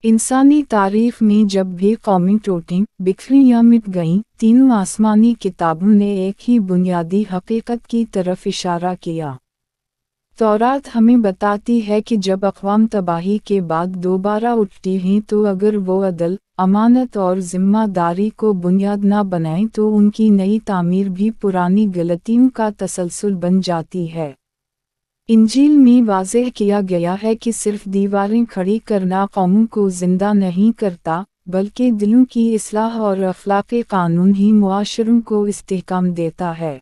इंसानी तारीफ में जब भी कौमें टूटीं, बिखरीं या मिट गईं, तीनों आसमानी किताबों ने एक ही बुनियादी हकीकत की तरफ इशारा किया। तौरात हमें बताती है कि जब अक़वाम तबाही के बाद दोबारा उठती हैं तो अगर वो अदल, अमानत और ज़िम्मेदारी को बुनियाद ना बनाएं तो उनकी नई तामीर भी पुरानी गलतियों का तसलसल बन जाती है। इंजील में वाज़ेह किया गया है कि सिर्फ दीवारें खड़ी करना कौमों को ज़िंदा नहीं करता, बल्कि दिलों की इस्लाह और अखलाक़ी कानून ही मुआशरों को इस्तेहकाम देता है।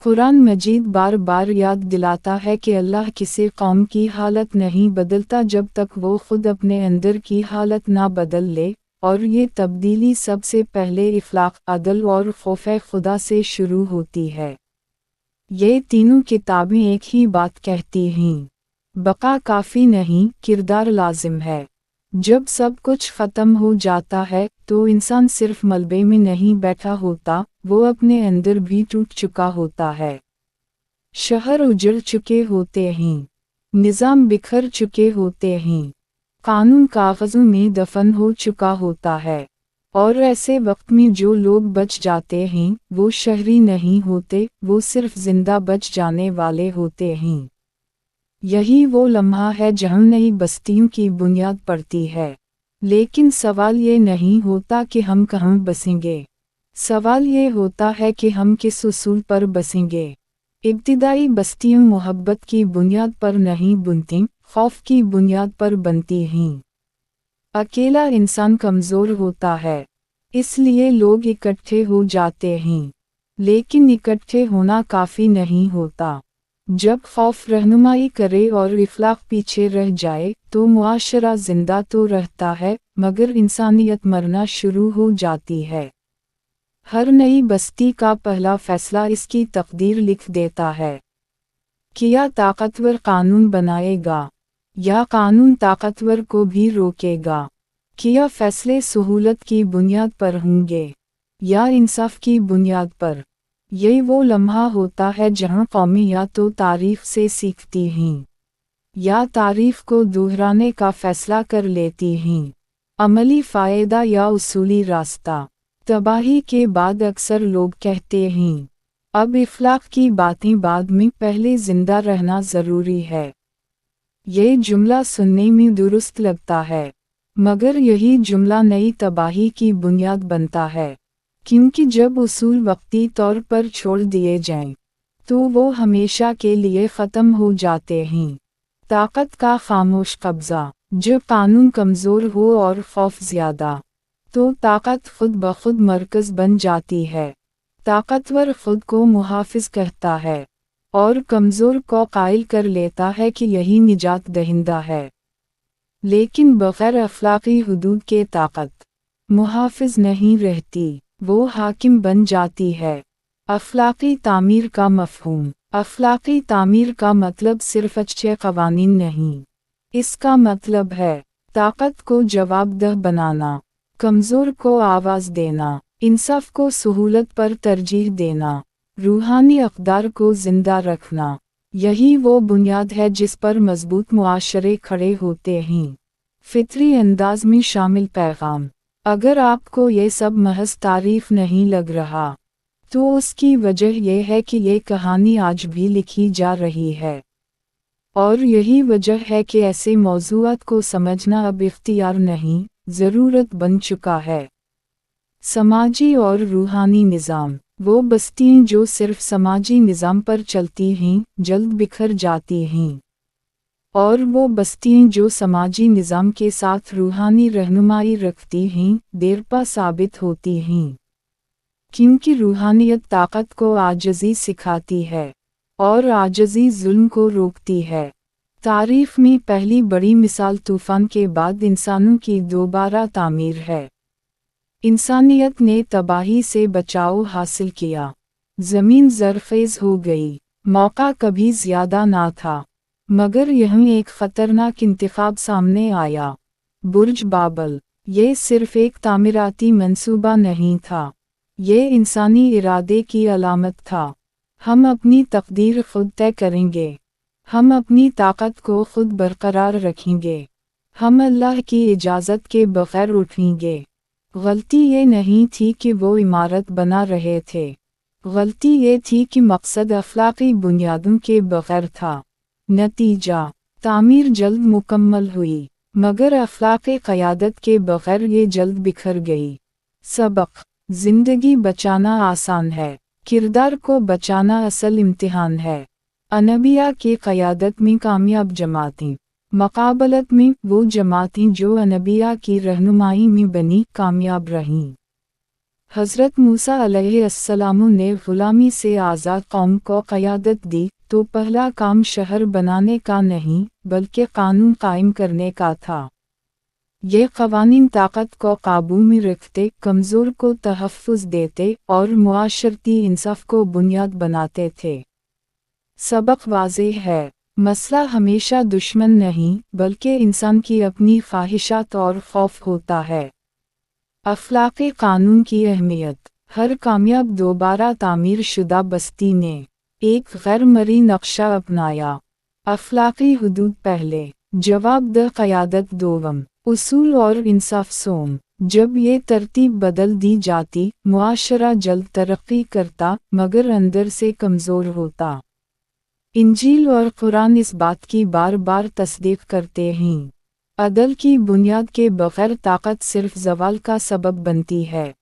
कुरान मजीद बार बार याद दिलाता है कि अल्लाह किसी कौम की हालत नहीं बदलता जब तक वो खुद अपने अंदर की हालत ना बदल ले, और ये तब्दीली सबसे पहले इफ़लाक़, अदल और खौफ़े खुदा से शुरू होती है। ये तीनों किताबें एक ही बात कहती हैं, बका काफ़ी नहीं, किरदार लाजिम है। जब सब कुछ ख़त्म हो जाता है तो इंसान सिर्फ मलबे में नहीं बैठा होता, वो अपने अंदर भी टूट चुका होता है। शहर उजड़ चुके होते हैं, निज़ाम बिखर चुके होते हैं, कानून कागज़ों में दफन हो चुका होता है, और ऐसे वक्त में जो लोग बच जाते हैं वो शहरी नहीं होते, वो सिर्फ जिंदा बच जाने वाले होते हैं। यही वो लम्हा है जहाँ नई बस्तियों की बुनियाद पड़ती है। लेकिन सवाल ये नहीं होता कि हम कहाँ बसेंगे, सवाल ये होता है कि हम किस उसूल पर बसेंगे। इब्तिदाई बस्तियाँ मोहब्बत की बुनियाद पर नहीं बनती, खौफ की बुनियाद पर बनती हैं। अकेला इंसान कमज़ोर होता है, इसलिए लोग इकट्ठे हो जाते हैं, लेकिन इकट्ठे होना काफ़ी नहीं होता। जब खौफ रहनुमाई करे और इफ़लाक़ पीछे रह जाए तो मुआशरा ज़िंदा तो रहता है, मगर इंसानियत मरना शुरू हो जाती है। हर नई बस्ती का पहला फ़ैसला इसकी तकदीर लिख देता है। क्या ताकतवर कानून बनाएगा, या कानून ताकतवर को भी रोकेगा? क्या फ़ैसले सहूलत की बुनियाद पर होंगे, या इंसाफ की बुनियाद पर? ये वो लम्हा होता है जहाँ कौमें या तो तारीफ़ से सीखती हैं, या तारीफ़ को दोहराने का फ़ैसला कर लेती हैं। अमली फ़ायदा या उसूली रास्ता। तबाही के बाद अक्सर लोग कहते हैं, अब इफ़लाक़ की बातें बाद में, पहले ज़िंदा रहना ज़रूरी है। ये जुमला सुनने में दुरुस्त लगता है, मगर यही जुमला नई तबाही की बुनियाद बनता है, क्योंकि जब उसूल वक्ती तौर पर छोड़ दिए जाएं, तो वो हमेशा के लिए ख़त्म हो जाते हैं। ताकत का खामोश कब्ज़ा। जब कानून कमज़ोर हो और खौफ ज़्यादा, तो ताकत खुद ब खुद मरकज़ बन जाती है। ताकतवर खुद को मुहाफ़िज़ कहता है, और कमज़ोर को कायल कर लेता है कि यही निजात दहिंदा है। लेकिन बग़ैर अखलाक़ी हुदूद के ताकत मुहाफ़िज़ नहीं रहती, वो हाकिम बन जाती है। अखलाक़ी तामीर का मफ़हूम। अखलाक़ी तामीर का मतलब सिर्फ़ अच्छे क़वानीन नहीं, इसका मतलब है ताकत को जवाबदेह बनाना, कमज़ोर को आवाज़ देना, इंसाफ को सहूलत पर तरजीह देना, रूहानी अक़दार को ज़िंदा रखना। यही वो बुनियाद है जिस पर मज़बूत मुआशरे खड़े होते हैं। फ़ितरी अंदाज़ में शामिल पैगाम। अगर आपको ये सब महज़ तारीफ़ नहीं लग रहा, तो उसकी वजह यह है कि ये कहानी आज भी लिखी जा रही है, और यही वजह है कि ऐसे मौज़ूआत को समझना अब इख्तियार नहीं, ज़रूरत बन चुका है। समाजी और रूहानी निज़ाम। वो बस्तियाँ जो सिर्फ समाजी निज़ाम पर चलती हैं, जल्द बिखर जाती हैं, और वो बस्तियाँ जो समाजी निज़ाम के साथ रूहानी रहनुमाई रखती हैं, देरपा साबित होती हैं। क्योंकि रूहानियत ताकत को आजिज़ी सिखाती है, और आजिज़ी ज़ुल्म को रोकती है। तारीफ़ में पहली बड़ी मिसाल तूफ़ान के बाद इंसानों की दोबारा तामीर है। इंसानियत ने तबाही से बचाव हासिल किया, ज़मीन ज़रख़ेज़ हो गई, मौका कभी ज़्यादा ना था, मगर यहाँ एक ख़तरनाक इंतख़ाब सामने आया, बुर्ज बाबल। ये सिर्फ़ एक तामीराती मंसूबा नहीं था, ये इंसानी इरादे की अलामत था। हम अपनी तक़दीर खुद तय करेंगे, हम अपनी ताकत को खुद बरकरार रखेंगे, हम अल्लाह की इजाज़त के बगैर उठेंगे। गलती ये नहीं थी कि वो इमारत बना रहे थे, गलती ये थी कि मकसद अखलाकी बुनियादों के बगैर था। नतीजा, तामीर जल्द मुकम्मल हुई, मगर अखलाक़ क़यादत के बगैर ये जल्द बिखर गई। सबक, ज़िंदगी बचाना आसान है, किरदार को बचाना असल इम्तिहान है। अनबिया के क़यादत में कामयाब जमातें, मुक़ाबलत में वो जमातें जो अनबिया की रहनुमाई में बनी कामयाब रहीं। हज़रत मूसा अलैहिस्सलाम ने ग़ुलामी से आज़ाद कौम को क़यादत दी तो पहला काम शहर बनाने का नहीं बल्कि कानून कायम करने का था। ये क़वानीन ताकत को काबू में रखते, कमज़ोर को तहफ़्फ़ुज़ देते और मुआशरती इंसाफ़ को बुनियाद बनाते थे। सबक वाज़ेह है, मसला हमेशा दुश्मन नहीं बल्कि इंसान की अपनी ख्वाहिशात और खौफ होता है। अखलाक़ी कानून की अहमियत, हर कामयाब दोबारा तामीर शुदा बस्ती ने एक गैर मरी नक्शा अपनाया। अखलाक़ी हुदूद पहले, जवाब द क़यादत दोम, उसूल और इंसाफ सोम। जब ये तरतीब बदल दी जाती, मुआशरा जल्द तरक्की करता मगर अंदर से कमज़ोर होता। इंजील और कुरान इस बात की बार बार तस्दीक करते हैं। अदल की बुनियाद के बग़ैर ताकत सिर्फ ज़वाल का सबब बनती है।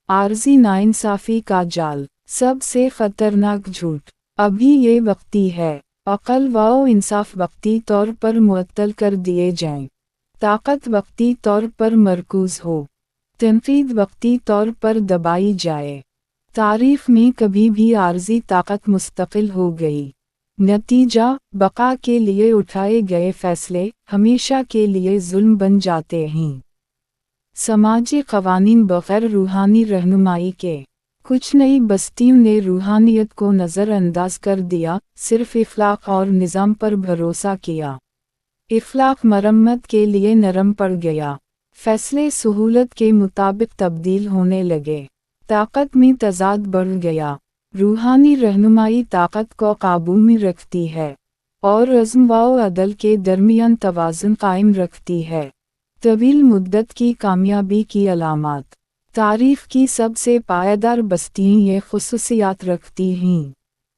आर्ज़ी नाइंसाफ़ी का जाल, सबसे ख़तरनाक झूठ। अभी ये वक्ती है, अक़ल व इंसाफ वक्ती तौर पर मुअत्तल कर दिए जाएं, ताकत वक्ती तौर पर मरकूज़ हो, तनक़ीद वक्ती तौर पर दबाई जाए। तारीख़ में कभी भी आर्ज़ी ताकत मुस्तक़िल हो गई। नतीजा, बका के लिए उठाए गए फ़ैसले हमेशा के लिए जुल्म बन जाते हैं। समाजी क़वानीन बग़ैर रूहानी रहनुमाई के, कुछ नई बस्तियों ने रूहानियत को नज़रअंदाज कर दिया, सिर्फ इख़लाक़ और निज़ाम पर भरोसा किया। इख़लाक़ मरम्मत के लिए नरम पड़ गया, फ़ैसले सहूलत के मुताबिक तब्दील होने लगे, ताकत में तज़ाद बढ़ गया। रूहानी रहनुमाई ताकत को काबू में रखती है और अज़्म व अदल के दरमियान तवाज़ुन कायम रखती है। तवील मुद्दत की कामयाबी की अलामात, तारीख़ की सबसे पायदार बस्तियाँ ये ख़ुसूसियात रखती हैं।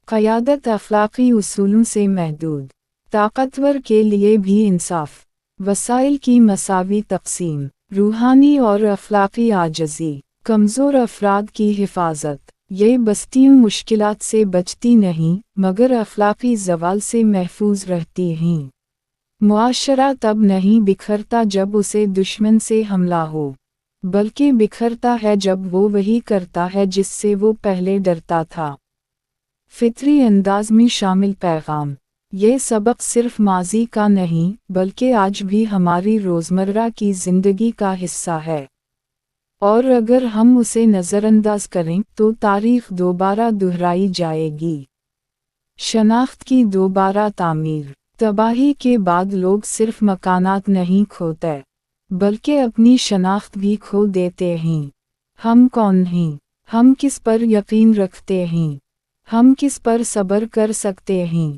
क़यादत अख़लाक़ी उसूलों से महदूद, ताकतवर के लिए भी इंसाफ, वसाइल की मसावी तक़सीम, रूहानी और अख़लाक़ी आजज़ी, कमज़ोर अफ़राद की हिफाजत। ये बस्तियाँ मुश्किलात से बचती नहीं मगर अख़लाक़ी ज़वाल से महफूज रहती हैं। मुआशरा तब नहीं बिखरता जब उसे दुश्मन से हमला हो, बल्कि बिखरता है जब वो वही करता है जिससे वो पहले डरता था। फ़ितरी अंदाज में शामिल पैगाम, ये सबक सिर्फ माजी का नहीं बल्कि आज भी हमारी रोज़मर्रा की ज़िंदगी का हिस्सा है, और अगर हम उसे नज़रअंदाज करें तो तारीख़ दोबारा दोहराई जाएगी। शनाख्त की दोबारा तामीर, तबाही के बाद लोग सिर्फ मकानात नहीं खोते बल्कि अपनी शनाख्त भी खो देते हैं। हम कौन हैं, हम किस पर यकीन रखते हैं, हम किस पर सब्र कर सकते हैं।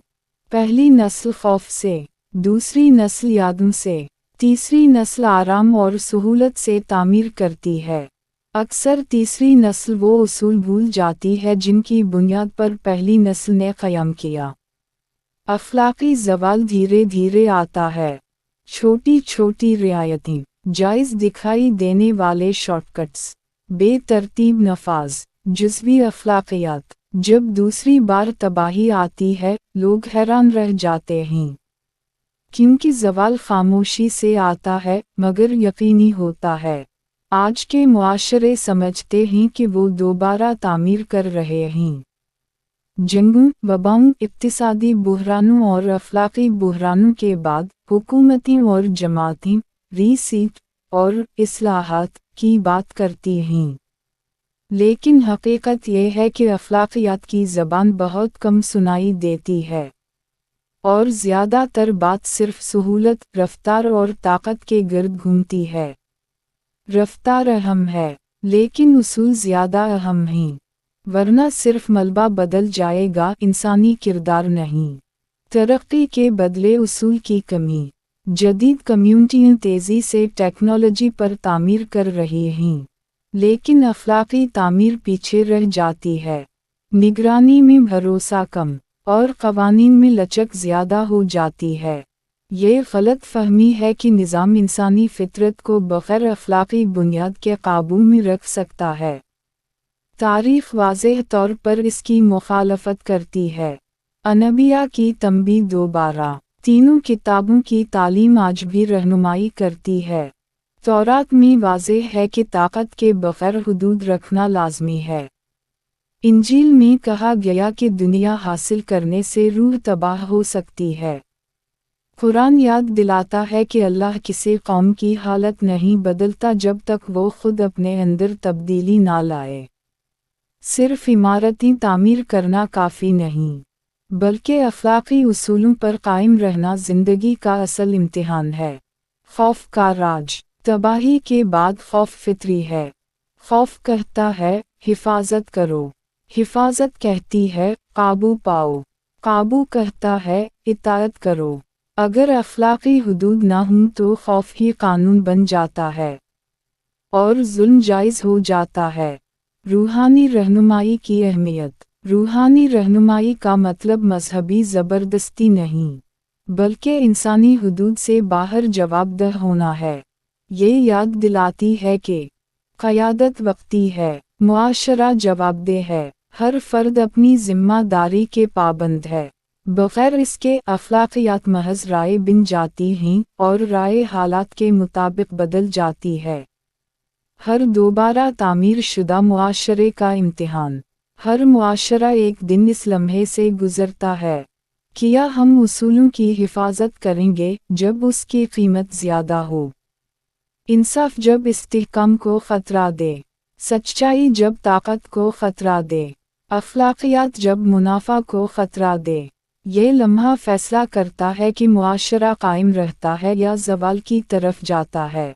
पहली नस्ल खौफ से, दूसरी नस्ल यादों से, तीसरी नस्ल आराम और सहूलत से तामीर करती है। अक्सर तीसरी नस्ल वो उसूल भूल जाती है जिनकी बुनियाद पर पहली नस्ल ने क़याम किया। अख़लाक़ी ज़वाल धीरे धीरे आता है। छोटी छोटी रियायतें, जायज़ दिखाई देने वाले शॉर्टकट्स, बेतरतीब नफाज, जुज़वी अख़लाक़ियात। जब दूसरी बार तबाही आती है लोग हैरान रह जाते हैं, क्योंकि ज़वाल खामोशी से आता है मगर यकीनी होता है। आज के मुआशरे समझते हैं कि वो दोबारा तामीर कर रहे हैं। जंगों, वबाओं, इक़्तिसादी बुहरानों और अख़लाक़ी बुहरानों के बाद हुकूमतें और जमातें रीसीट और इस्लाहात की बात करती हैं, लेकिन हकीकत यह है कि अख़लाक़ियात की ज़बान बहुत कम सुनाई देती है और ज़्यादातर बात सिर्फ सहूलत, रफ्तार और ताकत के गिर्द घूमती है। रफ्तार अहम है लेकिन उसूल ज़्यादा अहम हैं, वरना सिर्फ मलबा बदल जाएगा, इंसानी किरदार नहीं। तरक्की के बदले उसूल की कमी, जदीद कम्युनिटियाँ तेज़ी से टेक्नोलॉजी पर तामीर कर रही हैं, लेकिन अखलाकी तामीर पीछे रह जाती है। निगरानी में भरोसा कम और क़वानीन में लचक ज़्यादा हो जाती है। ये गलत फहमी है कि निज़ाम इंसानी फितरत को बग़ैर अखलाकी बुनियाद के काबू में रख सकता है। तारीख़ वाज़ेह तौर पर इसकी मुखालफत करती है। अनबिया की तंबीह दोबारा तीनों किताबों की तालीम आज भी रहनुमाई करती है। तौरात में वाज़ेह है कि ताकत के बग़ैर हुदूद रखना लाज़मी है। इंजील में कहा गया कि दुनिया हासिल करने से रूह तबाह हो सकती है। कुरान याद दिलाता है कि अल्लाह किसी कौम की हालत नहीं बदलता जब तक वो खुद अपने अंदर तब्दीली ना लाए। सिर्फ इमारती तामीर करना काफ़ी नहीं, बल्कि अखलाकी उसूलों पर कायम रहना ज़िंदगी का असल इम्तिहान है। खौफ का राज। तबाही के बाद खौफ फितरी है। खौफ कहता है हिफाजत करो, हिफाजत कहती है काबू पाओ, काबू कहता है इताअत करो। अगर अखलाकी हुदूद ना हों तो खौफ ही कानून बन जाता है और जुल्म जायज़ हो जाता है। रूहानी रहनुमाई की अहमियत। रूहानी रहनुमाई का मतलब मजहबी ज़बरदस्ती नहीं, बल्कि इंसानी हुदूद से बाहर जवाबदेह होना है। ये याद दिलाती है कि क़यादत वक्ती है, मुआशरा जवाबदेह है, हर फ़र्द अपनी ज़िम्मेदारी के पाबंद है। बग़ैर इसके अखलाक़ियात महज राय बन जाती हैं और राय हालात के मुताबिक बदल जाती है। हर दोबारा तामीर शुदा मुआशरे का इम्तिहान। हर मुआशरा एक दिन इस लम्हे से गुज़रता है, क्या हम उसूलों की हिफाजत करेंगे जब उसकी कीमत ज़्यादा हो। इंसाफ जब इस्तिहकाम को ख़तरा दे, सच्चाई जब ताकत को ख़तरा दे, अखलाक़ियात जब मुनाफा को ख़तरा दे। ये लम्हा फ़ैसला करता है कि मुआशरा कायम रहता है या ज़वाल की तरफ जाता है।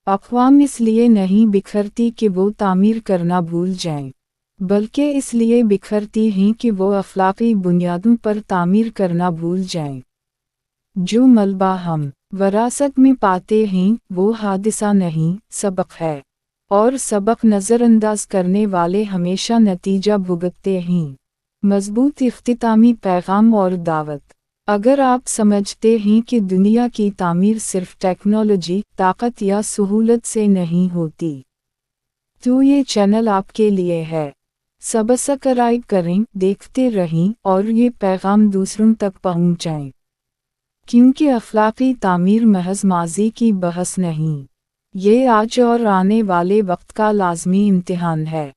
अक़वाम इसलिए नहीं बिखरती कि वो तामीर करना भूल जाएं, बल्कि इसलिए बिखरती हैं कि वो अखलाकी बुनियादों पर तामीर करना भूल जाएं। जो मलबा हम वरासत में पाते हैं वो हादिसा नहीं, सबक है, और सबक नज़रअंदाज करने वाले हमेशा नतीजा भुगतते हैं। मजबूत इख्तितामी पैगाम और दावत। अगर आप समझते हैं कि दुनिया की तामीर सिर्फ टेक्नोलॉजी, ताकत या सहूलत से नहीं होती, तो ये चैनल आपके लिए है। सब्सक्राइब करें, देखते रहें और ये पैगाम दूसरों तक पहुंचाएं, क्योंकि अखलाकी तामीर महज माजी की बहस नहीं, ये आज और आने वाले वक्त का लाजमी इम्तिहान है।